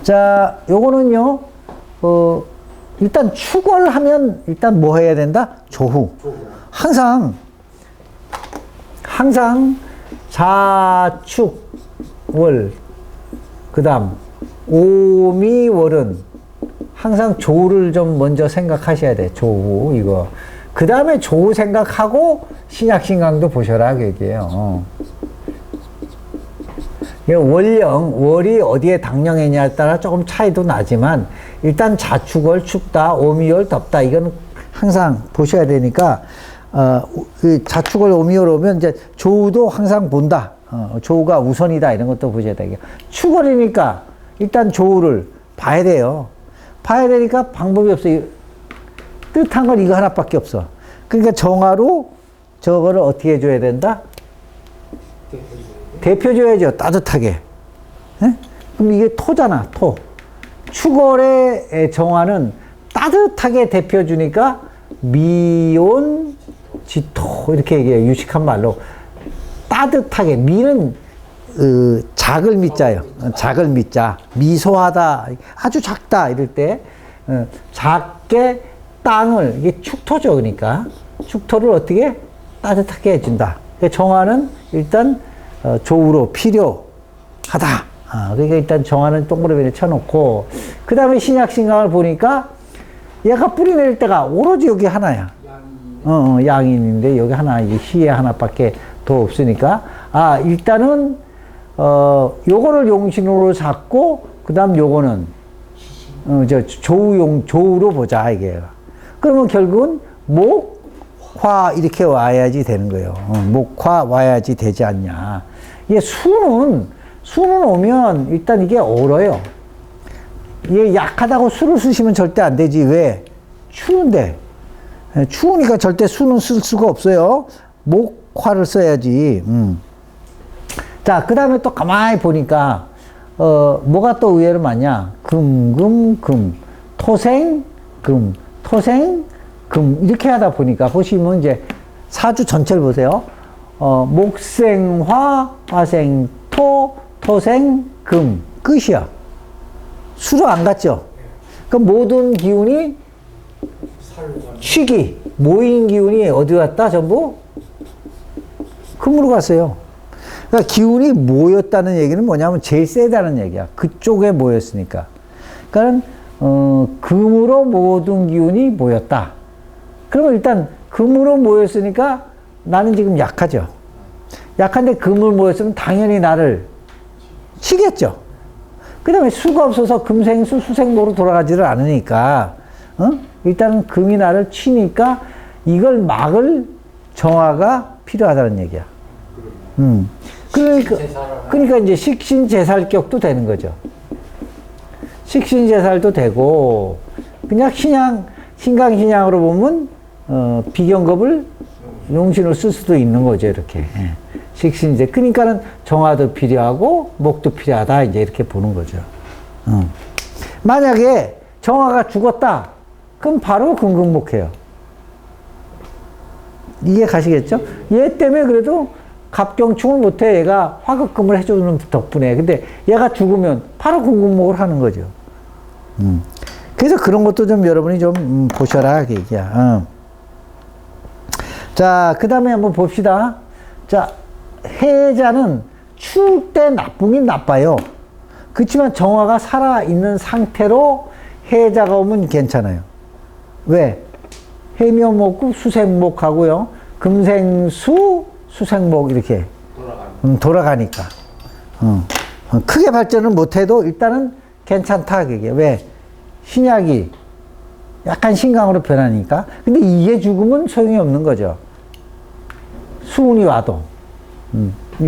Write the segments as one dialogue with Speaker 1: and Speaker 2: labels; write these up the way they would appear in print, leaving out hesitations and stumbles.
Speaker 1: 자, 요거는요, 일단 축월하면 일단 뭐 해야 된다? 조후. 항상 자축월, 그 다음 오미월은 항상 조후를 좀 먼저 생각하셔야 돼. 조후, 이거. 그 다음에 조후 생각하고 신약신강도 보셔라, 그 얘기예요. 월령, 월이 어디에 당령했냐에 따라 조금 차이도 나지만, 일단 자축월 춥다, 오미월 덥다, 이건 항상 보셔야 되니까, 그 자축월 오미월 오면 이제 조우도 항상 본다. 조우가 우선이다, 이런 것도 보셔야 되고요. 축월이니까 일단 조우를 봐야 돼요. 봐야 되니까 방법이 없어요. 뜻한 건 이거 하나밖에 없어. 그러니까 정화로 저거를 어떻게 해줘야 된다? 대표줘야죠. 따뜻하게. 에? 그럼 이게 토잖아, 토. 축월의 정화는 따뜻하게 대표주니까 미온, 지토, 이렇게 얘기해요. 유식한 말로. 따뜻하게. 미는 작을 미자예요. 작을 미자. 미소하다, 아주 작다, 이럴 때. 작게 땅을, 이게 축토죠. 그러니까. 축토를 어떻게 따뜻하게 해준다. 그러니까 정화는 일단 조우로 필요하다. 그러니까 일단 정화는 동그라미를 쳐놓고, 그 다음에 신약신강을 보니까 얘가 뿌리 내릴 때가 오로지 여기 하나야. 양인인데 여기 하나, 이게 희에 하나밖에 더 없으니까, 일단은 요거를 용신으로 잡고, 그 다음 요거는 조우로 보자, 이게. 그러면 결국은 목, 화 이렇게 와야지 되는 거예요. 목, 화 와야지 되지 않냐. 이게 수는 오면 일단 이게 얼어요. 이게 약하다고 수를 쓰시면 절대 안 되지. 왜? 추운데. 추우니까 절대 수는 쓸 수가 없어요. 목, 화를 써야지. 자, 그 다음에 또 가만히 보니까, 뭐가 또 의외로 많냐? 금, 토생, 금, 이렇게 하다 보니까, 보시면 이제 사주 전체를 보세요. 목생화, 화생토, 토생금. 끝이야. 수로 안 갔죠? 그럼 모든 기운이 취기, 모인 기운이 어디 갔다? 전부? 금으로 갔어요. 그러니까 기운이 모였다는 얘기는 뭐냐면 제일 세다는 얘기야. 그쪽에 모였으니까. 그러니까 금으로 모든 기운이 모였다. 그러면 일단 금으로 모였으니까 나는 지금 약하죠. 약한데 금을 모였으면 당연히 나를 치겠죠. 그 다음에 수가 없어서 금생수, 수생모로 돌아가지를 않으니까, 일단은 금이 나를 치니까 이걸 막을 정화가 필요하다는 얘기야. 그러니까 이제 식신제살격도 되는 거죠. 식신제살도 되고, 그냥 신강신양으로 보면, 비경겁을 용신으로 쓸 수도 있는 거죠, 이렇게. 식신제. 그러니까는 정화도 필요하고, 목도 필요하다, 이제 이렇게 보는 거죠. 만약에 정화가 죽었다, 그럼 바로 금극목해요. 이해 가시겠죠? 얘 때문에 그래도 갑경충을 못해. 얘가 화극금을 해주는 덕분에. 근데 얘가 죽으면 바로 금극목을 하는 거죠. 그래서 그런 것도 좀 여러분이 좀 보셔라, 그 얘기야. 자, 그 다음에 한번 봅시다. 자, 해자는 추울 때 나쁘긴 나빠요. 그렇지만 정화가 살아있는 상태로 해자가 오면 괜찮아요. 왜? 해묘목구 수생목하고요. 금생수, 수생목 이렇게 돌아가니까. 크게 발전은 못해도 일단은 괜찮다, 그게. 왜? 신약이 약간 신강으로 변하니까. 근데 이게 죽으면 소용이 없는 거죠. 수운이 와도.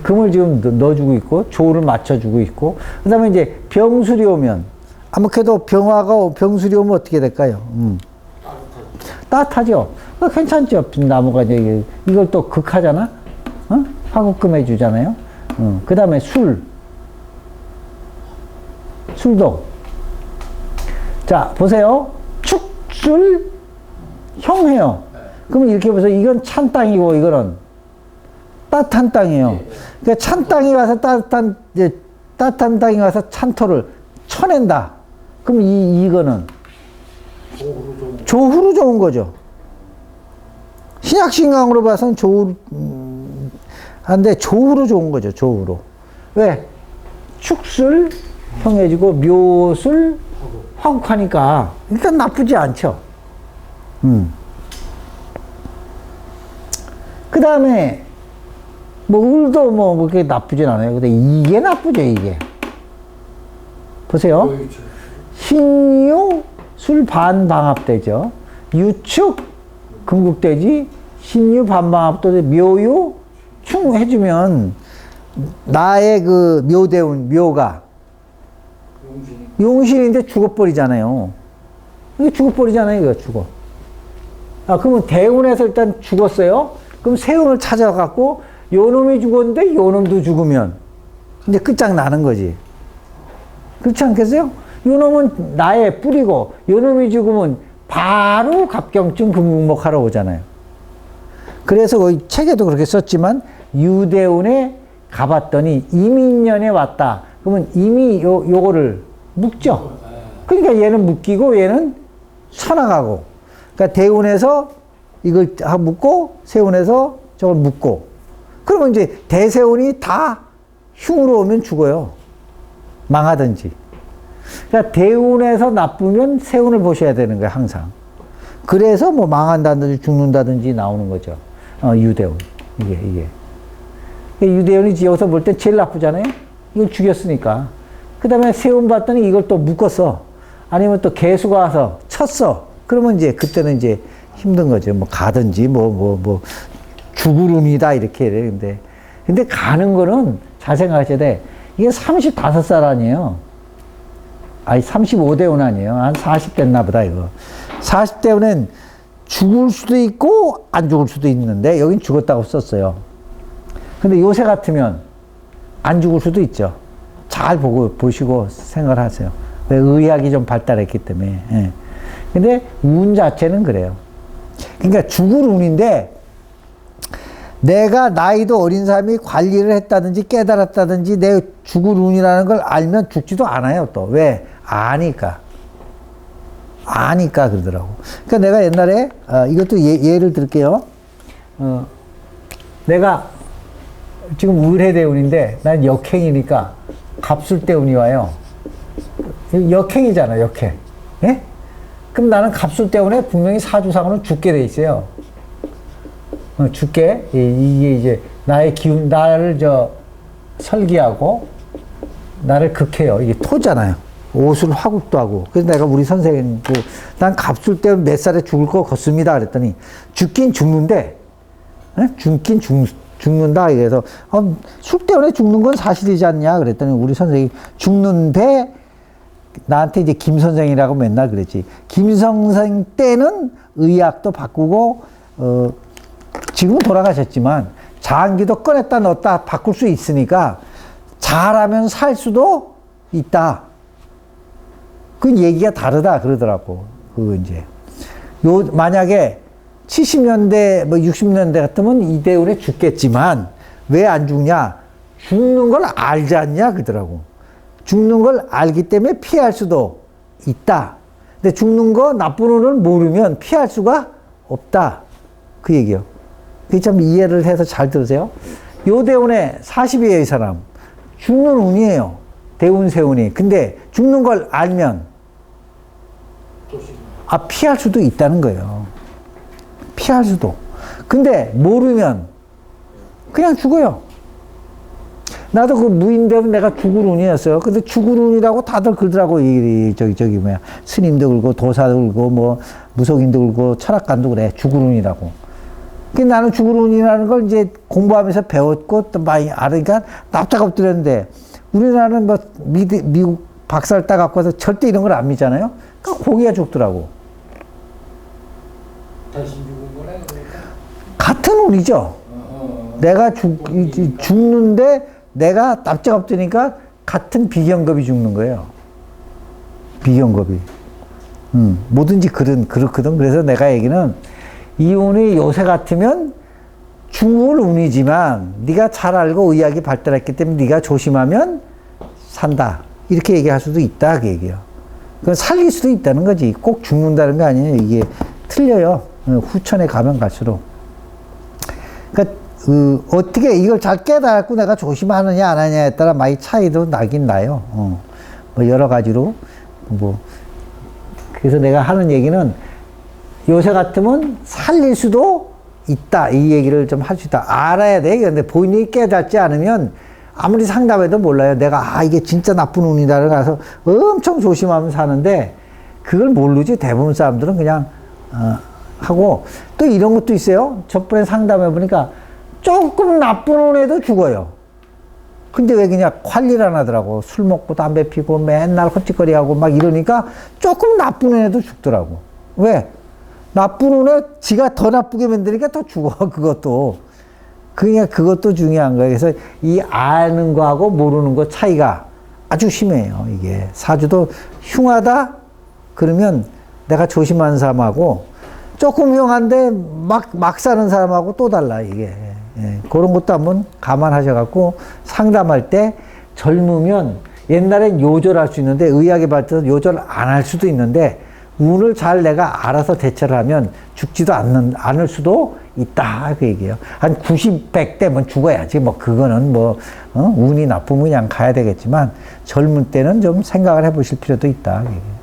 Speaker 1: 금을 지금 넣어주고 있고, 조를 맞춰주고 있고, 그 다음에 이제 병술이 오면, 아무래도 병술이 오면 어떻게 될까요? 따뜻하죠? 괜찮죠? 나무가 이제 이걸 또 극하잖아? 화극금 해주잖아요? 그 다음에 술도. 자, 보세요. 축술, 형해요. 그러면 이렇게 보세요. 이건 찬 땅이고, 이거는 따뜻한 땅이에요. 그러니까 찬 땅이 와서 따뜻한 땅이 와서 찬토를 쳐낸다. 그럼 이거는 조후로 좋은 거죠. 신약신강으로 봐서는 한데 조후로 좋은 거죠. 조후로. 왜? 축술 평해지고 묘술 화국하니까 일단 나쁘지 않죠. 그 다음에 뭐 을도 뭐 그렇게 나쁘진 않아요. 근데 이게 나쁘죠. 이게 보세요. 신유 술 반방합되죠. 유축 금국되지. 신유 반방합도 묘유 충 해주면 나의 그 묘대운 묘가 용신인데 죽어버리잖아요. 이게 죽어버리잖아요. 이거 죽어. 아, 그러면 대운에서 일단 죽었어요. 그럼 세운을 찾아갖고 요 놈이 죽었는데 요 놈도 죽으면 이제 끝장나는 거지. 그렇지 않겠어요? 요 놈은 나의 뿌리고 요 놈이 죽으면 바로 갑경증 금국목하러 오잖아요. 그래서 거기 책에도 그렇게 썼지만 유대운에 가봤더니 이민년에 왔다. 그러면 이미 요거를 묶죠. 그러니까 얘는 묶이고 얘는 쳐나가고. 그러니까 대운에서 이걸 묶고 세운에서 저걸 묶고. 그러면 이제 대세운이 다 흉으로 오면 죽어요. 망하든지. 그러니까 대운에서 나쁘면 세운을 보셔야 되는 거예요. 항상. 그래서 뭐 망한다든지 죽는다든지 나오는 거죠. 유대운. 이게. 유대운이 여기서 볼 땐 제일 나쁘잖아요. 이걸 죽였으니까. 그 다음에 세운 봤더니 이걸 또 묶었어. 아니면 또 개수가 와서 쳤어. 그러면 이제 그때는 이제 힘든 거죠. 뭐 가든지 죽을 운이다 이렇게 해야 돼. 근데 가는 거는 잘 생각하셔야 돼. 이게 35살 아니에요. 아니 35대 운 아니에요. 한 40 됐나 보다 이거. 40대 운은 죽을 수도 있고 안 죽을 수도 있는데 여긴 죽었다고 썼어요. 근데 요새 같으면 안 죽을 수도 있죠. 잘 보시고 생각을 하세요. 왜? 의학이 좀 발달했기 때문에. 예. 근데 운 자체는 그래요. 그러니까 죽을 운인데 내가 나이도 어린 사람이 관리를 했다든지 깨달았다든지 내 죽을 운이라는 걸 알면 죽지도 않아요. 또 왜? 아니까 그러더라고. 그러니까 내가 옛날에 이것도 예를 들게요. 내가 지금 을해대운인데 난 역행이니까 갑술대운이 와요. 역행이잖아. 역행. 예? 그럼 나는 갑술대운에 분명히 사주상으로는 죽게 돼 있어요. 죽게. 이게 이제 나의 기운, 나를 설기하고 나를 극해요. 이게 토잖아요. 옷을 화국도 하고. 그래서 내가 우리 선생님도 난 갑술대운 몇 살에 죽을 거 같습니다. 그랬더니 죽긴 죽는데, 죽긴 죽는다. 그래서 술 때문에 죽는 건 사실이지 않냐. 그랬더니 우리 선생님이 죽는데 나한테 이제 김 선생이라고 맨날 그랬지. 김 선생 때는 의학도 바꾸고 지금은 돌아가셨지만 장기도 꺼냈다 넣었다 바꿀 수 있으니까 잘하면 살 수도 있다. 그 얘기가 다르다 그러더라고. 그거 이제 만약에 70년대, 60년대 같으면 이대운에 죽겠지만, 왜 안 죽냐? 죽는 걸 알지 않냐? 그러더라고. 죽는 걸 알기 때문에 피할 수도 있다. 근데 죽는 거 나쁜 운을 모르면 피할 수가 없다. 그 얘기요. 그게 참 이해를 해서 잘 들으세요. 요 대운에 40이에요, 이 사람. 죽는 운이에요. 대운, 세운이. 근데 죽는 걸 알면, 피할 수도 있다는 거예요. 피할 수도. 근데 모르면 그냥 죽어요. 나도 그 무인대운 내가 죽을 운이었어요. 근데 죽을 운이라고 다들 그러더라고. 스님도 그러고 도사도 그러고 무속인도 그러고 철학관도 그래. 죽을 운이라고. 나는 죽을 운이라는 걸 이제 공부하면서 배웠고 또 많이 알으니까 납작 엎드렸는데 우리나라는 미국 박사를 따갖고 와서 절대 이런 걸 안 믿잖아요. 그러니까 고기가 죽더라고. 같은 운이죠. 내가 죽는데 내가 납작 엎드니까 같은 비경겁이 죽는 거예요. 비경겁이. 뭐든지 그렇거든. 그래서 내가 얘기는 이 운이 요새 같으면 죽을 운이지만 네가 잘 알고 의학이 발달했기 때문에 네가 조심하면 산다. 이렇게 얘기할 수도 있다 그 얘기예요. 그건 살릴 수도 있다는 거지. 꼭 죽는다는 거 아니에요. 이게 틀려요. 후천에 가면 갈수록. 그러니까 어떻게 이걸 잘 깨달고 내가 조심하느냐 안 하느냐에 따라 많이 차이도 나긴 나요. 뭐 여러 가지로 뭐 그래서 내가 하는 얘기는 요새 같으면 살릴 수도 있다 이 얘기를 좀 할 수 있다. 알아야 돼. 근데 본인이 깨닫지 않으면 아무리 상담해도 몰라요. 내가 이게 진짜 나쁜 운이다를 가서 엄청 조심하면서 사는데 그걸 모르지. 대부분 사람들은 그냥 하고 또 이런 것도 있어요. 저번에 상담해 보니까 조금 나쁜 운에도 죽어요. 근데 왜 그냥 관리를 안 하더라고. 술 먹고 담배 피고 맨날 헛짓거리하고 막 이러니까 조금 나쁜 운에도 죽더라고. 왜? 나쁜 운에 지가 더 나쁘게 만드니까 더 죽어. 그것도. 그러니까 그것도 중요한 거예요. 그래서 이 아는 거하고 모르는 거 차이가 아주 심해요. 이게 사주도 흉하다 그러면 내가 조심하는 사람하고 조금 흉한데 막 사는 사람하고 또 달라 이게. 예, 그런 것도 한번 감안하셔갖고 상담할 때 젊으면 옛날엔 요절할 수 있는데 의학에 발전해서 요절 안 할 수도 있는데 운을 잘 내가 알아서 대처를 하면 죽지도 않을 수도 있다 그 얘기예요. 한 90, 100 되면 죽어야지 뭐 그거는 뭐 운이 나쁘면 그냥 가야 되겠지만 젊은 때는 좀 생각을 해보실 필요도 있다 그 얘기예요.